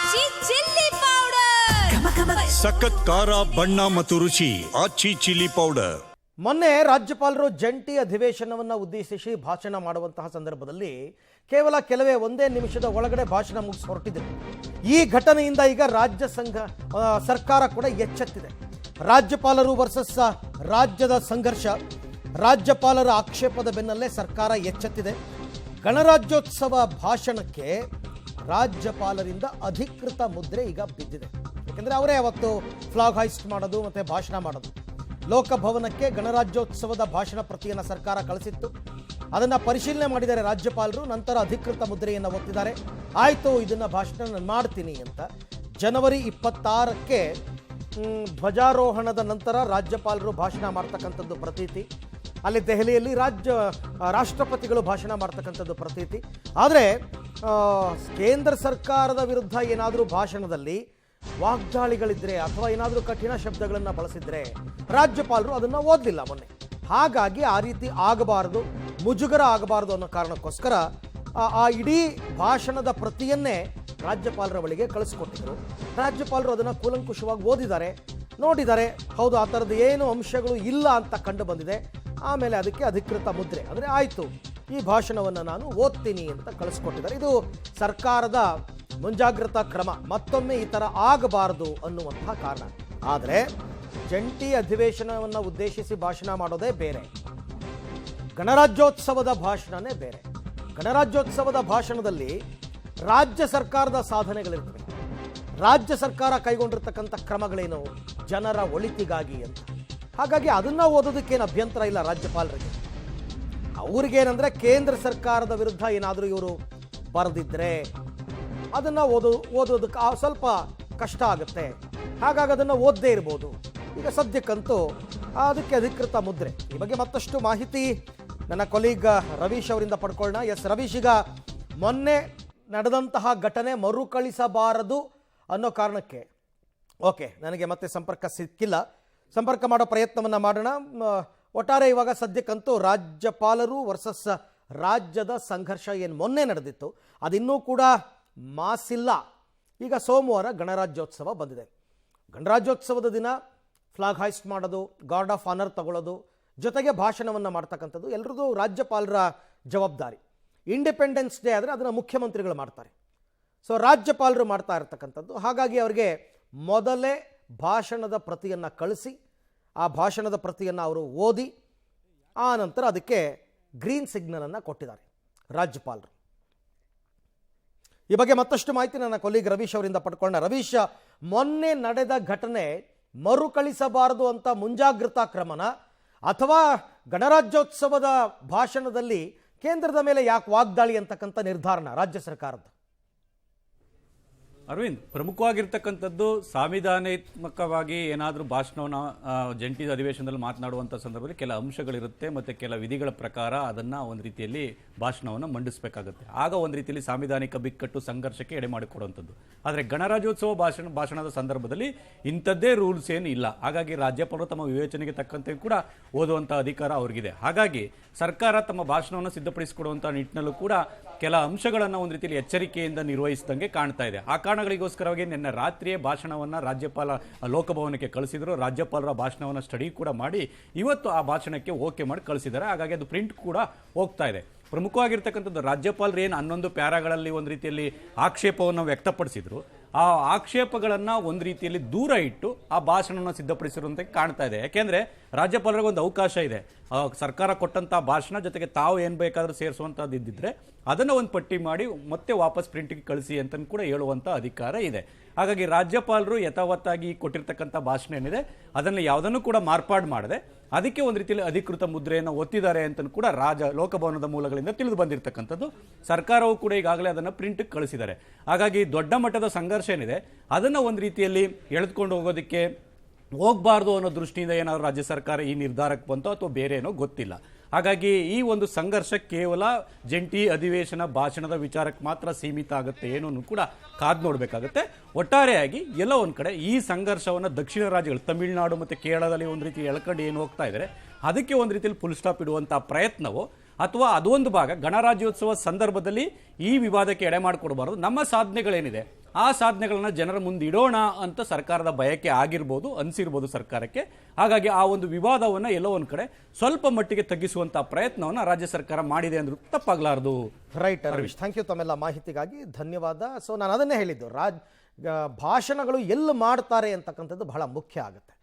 ಆಚಿ chilli powder ಸಖತ್ ಖಾರ ಬಣ್ಣ ಮತ್ತು ರುಚಿ ಆಚಿ ಚಿಲ್ಲಿ ಪೌಡರ್. ಮೊನ್ನೆ ರಾಜ್ಯಪಾಲರು ಜಂಟಿ ಅಧಿವೇಶನವನ್ನು ಉದ್ದೇಶಿಸಿ ಭಾಷಣ ಮಾಡುವಂತಹ ಸಂದರ್ಭದಲ್ಲಿ ಕೇವಲ ಕೆಲವೇ ಒಂದೇ ನಿಮಿಷದ ಒಳಗಡೆ ಭಾಷಣ ಮುಗಿಸಿ ಹೊರಟಿದ್ರು. ಈ ಘಟನೆಯಿಂದ ಈಗ ಸರ್ಕಾರ ಕೂಡ ಎಚ್ಚೆತ್ತಿದೆ. ರಾಜ್ಯಪಾಲರು ವರ್ಸಸ್ ರಾಜ್ಯದ ಸಂಘರ್ಷ, ರಾಜ್ಯಪಾಲರ ಆಕ್ಷೇಪದ ಬೆನ್ನಲ್ಲೇ ಸರ್ಕಾರ ಎಚ್ಚೆತ್ತಿದೆ. ಗಣರಾಜ್ಯೋತ್ಸವ ಭಾಷಣಕ್ಕೆ ರಾಜ್ಯಪಾಲರಿಂದ ಅಧಿಕೃತ ಮುದ್ರೆ ಈಗ ಬಿದ್ದಿದೆ. ಯಾಕೆಂದರೆ ಅವರೇ ಅವತ್ತು ಫ್ಲಾಗ್ ಹಾಯಿಸ್ಟ್ ಮಾಡೋದು ಮತ್ತು ಭಾಷಣ ಮಾಡೋದು. ಲೋಕಭವನಕ್ಕೆ ಗಣರಾಜ್ಯೋತ್ಸವದ ಭಾಷಣ ಪ್ರತಿಯನ್ನು ಸರ್ಕಾರ ಕಳಿಸಿತ್ತು. ಅದನ್ನು ಪರಿಶೀಲನೆ ಮಾಡಿದ್ದಾರೆ ರಾಜ್ಯಪಾಲರು. ನಂತರ ಅಧಿಕೃತ ಮುದ್ರೆಯನ್ನು ಒತ್ತಿದ್ದಾರೆ. ಆಯಿತು, ಇದನ್ನು ಭಾಷಣ ನಾನು ಮಾಡ್ತೀನಿ ಅಂತ. ಜನವರಿ 26ಕ್ಕೆ ಧ್ವಜಾರೋಹಣದ ನಂತರ ರಾಜ್ಯಪಾಲರು ಭಾಷಣ ಮಾಡ್ತಕ್ಕಂಥದ್ದು ಪ್ರತೀತಿ. ಅಲ್ಲಿ ದೆಹಲಿಯಲ್ಲಿ ರಾಷ್ಟ್ರಪತಿಗಳು ಭಾಷಣ ಮಾಡ್ತಕ್ಕಂಥದ್ದು ಪ್ರತೀತಿ. ಆದರೆ ಕೇಂದ್ರ ಸರ್ಕಾರದ ವಿರುದ್ಧ ಏನಾದರೂ ಭಾಷಣದಲ್ಲಿ ವಾಗ್ದಾಳಿಗಳಿದ್ರೆ ಅಥವಾ ಏನಾದರೂ ಕಠಿಣ ಶಬ್ದಗಳನ್ನು ಬಳಸಿದ್ರೆ ರಾಜ್ಯಪಾಲರು ಅದನ್ನು ಓದಲಿಲ್ಲ ಮೊನ್ನೆ. ಹಾಗಾಗಿ ಆ ರೀತಿ ಆಗಬಾರದು, ಮುಜುಗರ ಆಗಬಾರದು ಅನ್ನೋ ಕಾರಣಕ್ಕೋಸ್ಕರ ಆ ಇಡೀ ಭಾಷಣದ ಪ್ರತಿಯನ್ನೇ ರಾಜ್ಯಪಾಲರ ಬಳಿಗೆ ಕಳಿಸ್ಕೊಟ್ಟಿದ್ರು. ರಾಜ್ಯಪಾಲರು ಅದನ್ನು ಕೂಲಂಕುಷವಾಗಿ ಓದಿದ್ದಾರೆ, ನೋಡಿದ್ದಾರೆ. ಹೌದು, ಆ ಥರದ್ದು ಏನು ಅಂಶಗಳು ಇಲ್ಲ ಅಂತ ಕಂಡು ಬಂದಿದೆ. ಆಮೇಲೆ ಅದಕ್ಕೆ ಅಧಿಕೃತ ಮುದ್ರೆ ಅಂದರೆ ಆಯಿತು, ಈ ಭಾಷಣವನ್ನು ನಾನು ಓದ್ತೀನಿ ಅಂತ ಕಳಿಸ್ಕೊಟ್ಟಿದ್ದಾರೆ. ಇದು ಸರ್ಕಾರದ ಮುಂಜಾಗ್ರತಾ ಕ್ರಮ. ಮತ್ತೊಮ್ಮೆ ಈ ಥರ ಆಗಬಾರದು ಅನ್ನುವಂತಹ ಕಾರಣ. ಆದರೆ ಜಂಟಿ ಅಧಿವೇಶನವನ್ನು ಉದ್ದೇಶಿಸಿ ಭಾಷಣ ಮಾಡೋದೇ ಬೇರೆ, ಗಣರಾಜ್ಯೋತ್ಸವದ ಭಾಷಣನೇ ಬೇರೆ. ಗಣರಾಜ್ಯೋತ್ಸವದ ಭಾಷಣದಲ್ಲಿ ರಾಜ್ಯ ಸರ್ಕಾರದ ಸಾಧನೆಗಳಿರ್ತವೆ, ರಾಜ್ಯ ಸರ್ಕಾರ ಕೈಗೊಂಡಿರ್ತಕ್ಕಂಥ ಕ್ರಮಗಳೇನು ಜನರ ಒಳಿತಿಗಾಗಿ ಅಂತ. ಹಾಗಾಗಿ ಅದನ್ನು ಓದೋದಕ್ಕೇನು ಅಭ್ಯಂತರ ಇಲ್ಲ ರಾಜ್ಯಪಾಲರಿಗೆ. ಅವ್ರಿಗೇನೆಂದರೆ ಕೇಂದ್ರ ಸರ್ಕಾರದ ವಿರುದ್ಧ ಏನಾದರೂ ಇವರು ಬರೆದಿದ್ದರೆ ಅದನ್ನು ಓದೋದಕ್ಕೆ ಸ್ವಲ್ಪ ಕಷ್ಟ ಆಗುತ್ತೆ. ಹಾಗಾಗಿ ಅದನ್ನು ಓದದೇ ಇರ್ಬೋದು. ಈಗ ಸದ್ಯಕ್ಕಂತೂ ಅದಕ್ಕೆ ಅಧಿಕೃತ ಮುದ್ರೆ. ಈ ಬಗ್ಗೆ ಮತ್ತಷ್ಟು ಮಾಹಿತಿ ನನ್ನ ಕೊಲೀಗ್ ರವೀಶ್ ಅವರಿಂದ ಪಡ್ಕೊಳ್ಳೋಣ. ಎಸ್ ರವೀಶ್, ಈಗ ಮೊನ್ನೆ ನಡೆದಂತಹ ಘಟನೆ ಮರುಕಳಿಸಬಾರದು ಅನ್ನೋ ಕಾರಣಕ್ಕೆ ನನಗೆ ಮತ್ತೆ ಸಂಪರ್ಕ ಸಿಕ್ಕಿಲ್ಲ. ಸಂಪರ್ಕ ಮಾಡೋ ಪ್ರಯತ್ನವನ್ನು ಮಾಡೋಣ. ಒಟ್ಟಾರೆ ಇವಾಗ ಸದ್ಯಕ್ಕಂತೂ ರಾಜ್ಯಪಾಲರು ವರ್ಸಸ್ ರಾಜ್ಯದ ಸಂಘರ್ಷ ಏನು ಮೊನ್ನೆ ನಡೆದಿತ್ತು ಅದಿನ್ನೂ ಕೂಡ ಮಾಸಿಲ್ಲ. ಈಗ ಸೋಮವಾರ ಗಣರಾಜ್ಯೋತ್ಸವ ಬಂದಿದೆ. ಗಣರಾಜ್ಯೋತ್ಸವದ ದಿನ ಫ್ಲಾಗ್ ಹಾಯಿಸ್ಟ್ ಮಾಡೋದು, ಗಾರ್ಡ್ ಆಫ್ ಆನರ್ ತಗೊಳ್ಳೋದು, ಜೊತೆಗೆ ಭಾಷಣವನ್ನು ಮಾಡ್ತಕ್ಕಂಥದ್ದು ಎಲ್ಲರದ್ದು ರಾಜ್ಯಪಾಲರ ಜವಾಬ್ದಾರಿ. ಇಂಡಿಪೆಂಡೆನ್ಸ್ ಡೇ ಆದರೆ ಅದನ್ನು ಮುಖ್ಯಮಂತ್ರಿಗಳು ಮಾಡ್ತಾರೆ. ಸೊ ರಾಜ್ಯಪಾಲರು ಮಾಡ್ತಾ ಇರ್ತಕ್ಕಂಥದ್ದು. ಹಾಗಾಗಿ ಅವರಿಗೆ ಮೊದಲೇ ಭಾಷಣದ ಪ್ರತಿಯನ್ನು ಕಳಿಸಿ ಆ ಭಾಷಣದ ಪ್ರತಿಯನ್ನು ಅವರು ಓದಿ ಆ ನಂತರ ಅದಕ್ಕೆ ಗ್ರೀನ್ ಸಿಗ್ನಲನ್ನು ಕೊಟ್ಟಿದ್ದಾರೆ ರಾಜ್ಯಪಾಲರು. ಈ ಬಗ್ಗೆ ಮತ್ತಷ್ಟು ಮಾಹಿತಿ ನನ್ನ ಕೊಲೀಗ್ ರವೀಶ್ ಅವರಿಂದ ಪಡ್ಕೊಳ್ಳೋಣ. ರವೀಶ್, ಮೊನ್ನೆ ನಡೆದ ಘಟನೆ ಮರುಕಳಿಸಬಾರದು ಅಂತ ಮುಂಜಾಗ್ರತಾ ಕ್ರಮನ ಅಥವಾ ಗಣರಾಜ್ಯೋತ್ಸವದ ಭಾಷಣದಲ್ಲಿ ಕೇಂದ್ರದ ಮೇಲೆ ಯಾಕೆ ವಾಗ್ದಾಳಿ ಅಂತಕ್ಕಂಥ ನಿರ್ಧಾರನ ರಾಜ್ಯ ಸರ್ಕಾರದ? ಅರವಿಂದ್, ಪ್ರಮುಖವಾಗಿರ್ತಕ್ಕಂಥದ್ದು ಸಾಂವಿಧಾನಾತ್ಮಕವಾಗಿ ಏನಾದರೂ ಭಾಷಣವನ್ನು ಜಂಟಿ ಅಧಿವೇಶನದಲ್ಲಿ ಮಾತನಾಡುವಂಥ ಸಂದರ್ಭದಲ್ಲಿ ಕೆಲ ಅಂಶಗಳಿರುತ್ತೆ ಮತ್ತು ಕೆಲ ವಿಧಿಗಳ ಪ್ರಕಾರ ಅದನ್ನು ಒಂದು ರೀತಿಯಲ್ಲಿ ಭಾಷಣವನ್ನು ಮಂಡಿಸಬೇಕಾಗುತ್ತೆ. ಆಗ ಒಂದು ರೀತಿಯಲ್ಲಿ ಸಾಂವಿಧಾನಿಕ ಬಿಕ್ಕಟ್ಟು ಸಂಘರ್ಷಕ್ಕೆ ಎಡೆ ಮಾಡಿಕೊಡುವಂಥದ್ದು. ಆದರೆ ಗಣರಾಜ್ಯೋತ್ಸವ ಭಾಷಣದ ಸಂದರ್ಭದಲ್ಲಿ ಇಂಥದ್ದೇ ರೂಲ್ಸ್ ಏನು ಇಲ್ಲ. ಹಾಗಾಗಿ ರಾಜ್ಯಪಾಲರು ತಮ್ಮ ವಿವೇಚನೆಗೆ ತಕ್ಕಂತೆ ಕೂಡ ಓದುವಂಥ ಅಧಿಕಾರ ಅವ್ರಿಗಿದೆ. ಹಾಗಾಗಿ ಸರ್ಕಾರ ತಮ್ಮ ಭಾಷಣವನ್ನು ಸಿದ್ಧಪಡಿಸಿಕೊಡುವಂಥ ನಿಟ್ಟಿನಲ್ಲೂ ಕೂಡ ಕೆಲ ಅಂಶಗಳನ್ನು ಒಂದು ರೀತಿಯಲ್ಲಿ ಎಚ್ಚರಿಕೆಯಿಂದ ನಿರ್ವಹಿಸಿದಂಗೆ ಕಾಣ್ತಾ ಇದೆ. ಆ ಕಾರಣಗಳಿಗೋಸ್ಕರವಾಗಿ ನಿನ್ನೆ ರಾತ್ರಿಯೇ ಭಾಷಣವನ್ನು ರಾಜ್ಯಪಾಲ ಲೋಕಭವನಕ್ಕೆ ಕಳಿಸಿದ್ರು. ರಾಜ್ಯಪಾಲರ ಭಾಷಣವನ್ನು ಸ್ಟಡಿ ಕೂಡ ಮಾಡಿ ಇವತ್ತು ಆ ಭಾಷಣಕ್ಕೆ ಓಕೆ ಮಾಡಿ ಕಳಿಸಿದ್ದಾರೆ. ಹಾಗಾಗಿ ಅದು ಪ್ರಿಂಟ್ ಕೂಡ ಹೋಗ್ತಾ ಇದೆ. ಪ್ರಮುಖವಾಗಿರ್ತಕ್ಕಂಥದ್ದು ರಾಜ್ಯಪಾಲರು ಏನು 11 ಪ್ಯಾರಾಗಳಲ್ಲಿ ಒಂದು ರೀತಿಯಲ್ಲಿ ಆಕ್ಷೇಪವನ್ನು ವ್ಯಕ್ತಪಡಿಸಿದ್ರು. ಆ ಆಕ್ಷೇಪಗಳನ್ನು ಒಂದು ರೀತಿಯಲ್ಲಿ ದೂರ ಇಟ್ಟು ಆ ಭಾಷಣವನ್ನು ಸಿದ್ಧಪಡಿಸಿರುವಂತೆ ಕಾಣ್ತಾ ಇದೆ. ಯಾಕೆಂದರೆ ರಾಜ್ಯಪಾಲರಿಗೆ ಒಂದು ಅವಕಾಶ ಇದೆ. ಸರ್ಕಾರ ಕೊಟ್ಟಂಥ ಭಾಷಣ ಜೊತೆಗೆ ತಾವು ಏನು ಬೇಕಾದರೂ ಸೇರಿಸುವಂಥದ್ದು ಇದ್ದಿದ್ರೆ ಅದನ್ನು ಒಂದು ಪಟ್ಟಿ ಮಾಡಿ ಮತ್ತೆ ವಾಪಸ್ ಪ್ರಿಂಟಿಗೆ ಕಳಿಸಿ ಅಂತ ಕೂಡ ಹೇಳುವಂಥ ಅಧಿಕಾರ ಇದೆ. ಹಾಗಾಗಿ ರಾಜ್ಯಪಾಲರು ಯಥಾವತ್ತಾಗಿ ಕೊಟ್ಟಿರ್ತಕ್ಕಂಥ ಭಾಷಣ ಏನಿದೆ ಅದನ್ನು ಯಾವುದನ್ನು ಕೂಡ ಮಾರ್ಪಾಡು ಮಾಡದೆ ಅದಕ್ಕೆ ಒಂದು ರೀತಿಯಲ್ಲಿ ಅಧಿಕೃತ ಮುದ್ರೆಯನ್ನು ಒತ್ತಿದ್ದಾರೆ ಅಂತ ಕೂಡ ಲೋಕಭವನದ ಮೂಲಗಳಿಂದ ತಿಳಿದು ಬಂದಿರತಕ್ಕಂಥದ್ದು. ಸರ್ಕಾರವು ಕೂಡ ಈಗಾಗಲೇ ಅದನ್ನು ಪ್ರಿಂಟ್ಗೆ ಕಳಿಸಿದ್ದಾರೆ. ಹಾಗಾಗಿ ದೊಡ್ಡ ಮಟ್ಟದ ಸಂಘರ್ಷ ಏನಿದೆ ಅದನ್ನು ಒಂದು ರೀತಿಯಲ್ಲಿ ಎಳೆದುಕೊಂಡು ಹೋಗೋದಕ್ಕೆ ಹೋಗಬಾರ್ದು ಅನ್ನೋ ದೃಷ್ಟಿಯಿಂದ ಏನಾದರೂ ರಾಜ್ಯ ಸರ್ಕಾರ ಈ ನಿರ್ಧಾರಕ್ಕೆ ಬಂತೋ ಅಥವಾ ಬೇರೆ ಏನೋ ಗೊತ್ತಿಲ್ಲ. ಹಾಗಾಗಿ ಈ ಒಂದು ಸಂಘರ್ಷ ಕೇವಲ ಜಂಟಿ ಅಧಿವೇಶನ ಭಾಷಣದ ವಿಚಾರಕ್ಕೆ ಮಾತ್ರ ಸೀಮಿತ ಆಗುತ್ತೆ ಏನೋ ಕೂಡ ಕಾದು ನೋಡಬೇಕಾಗುತ್ತೆ. ಒಟ್ಟಾರೆಯಾಗಿ ಎಲ್ಲ ಒಂದು ಕಡೆ ಈ ಸಂಘರ್ಷವನ್ನು ದಕ್ಷಿಣ ರಾಜ್ಯಗಳು ತಮಿಳುನಾಡು ಮತ್ತು ಕೇರಳದಲ್ಲಿ ಒಂದು ರೀತಿ ಎಳ್ಕೊಂಡು ಏನು ಹೋಗ್ತಾ ಇದ್ದಾರೆ ಅದಕ್ಕೆ ಒಂದು ರೀತಿಯಲ್ಲಿ ಫುಲ್ ಸ್ಟಾಪ್ ಇಡುವಂಥ ಪ್ರಯತ್ನವೋ ಅಥವಾ ಅದೊಂದು ಭಾಗ ಗಣರಾಜ್ಯೋತ್ಸವ ಸಂದರ್ಭದಲ್ಲಿ ಈ ವಿವಾದಕ್ಕೆ ಎಡೆ ಮಾಡಿಕೊಡಬಾರದು. ನಮ್ಮ ಸಾಧನೆಗಳೇನಿದೆ ಆ ಸಾಧನೆಗಳನ್ನ ಜನರ ಮುಂದೆ ಇಡೋಣ ಅಂತ ಸರ್ಕಾರದ ಬಯಕೆ ಆಗಿರ್ಬೋದು, ಅನ್ಸಿರ್ಬೋದು ಸರ್ಕಾರಕ್ಕೆ. ಹಾಗಾಗಿ ಆ ಒಂದು ವಿವಾದವನ್ನ ಎಲ್ಲೋ ಒಂದ್ ಕಡೆ ಸ್ವಲ್ಪ ಮಟ್ಟಿಗೆ ತಗ್ಗಿಸುವಂತ ಪ್ರಯತ್ನವನ್ನ ರಾಜ್ಯ ಸರ್ಕಾರ ಮಾಡಿದೆ ಅಂದ್ರೂ ತಪ್ಪಾಗ್ಲಾರದು. ರೈಟ್ ರವೀಶ್, ಥ್ಯಾಂಕ್ ಯು ತಮ್ಮೆಲ್ಲ ಮಾಹಿತಿಗಾಗಿ ಧನ್ಯವಾದ. ಸೊ ನಾನು ಅದನ್ನೇ ಹೇಳಿದ್ದು, ಭಾಷಣಗಳು ಎಲ್ಲಿ ಮಾಡ್ತಾರೆ ಅಂತಕ್ಕಂಥದ್ದು ಬಹಳ ಮುಖ್ಯ ಆಗುತ್ತೆ.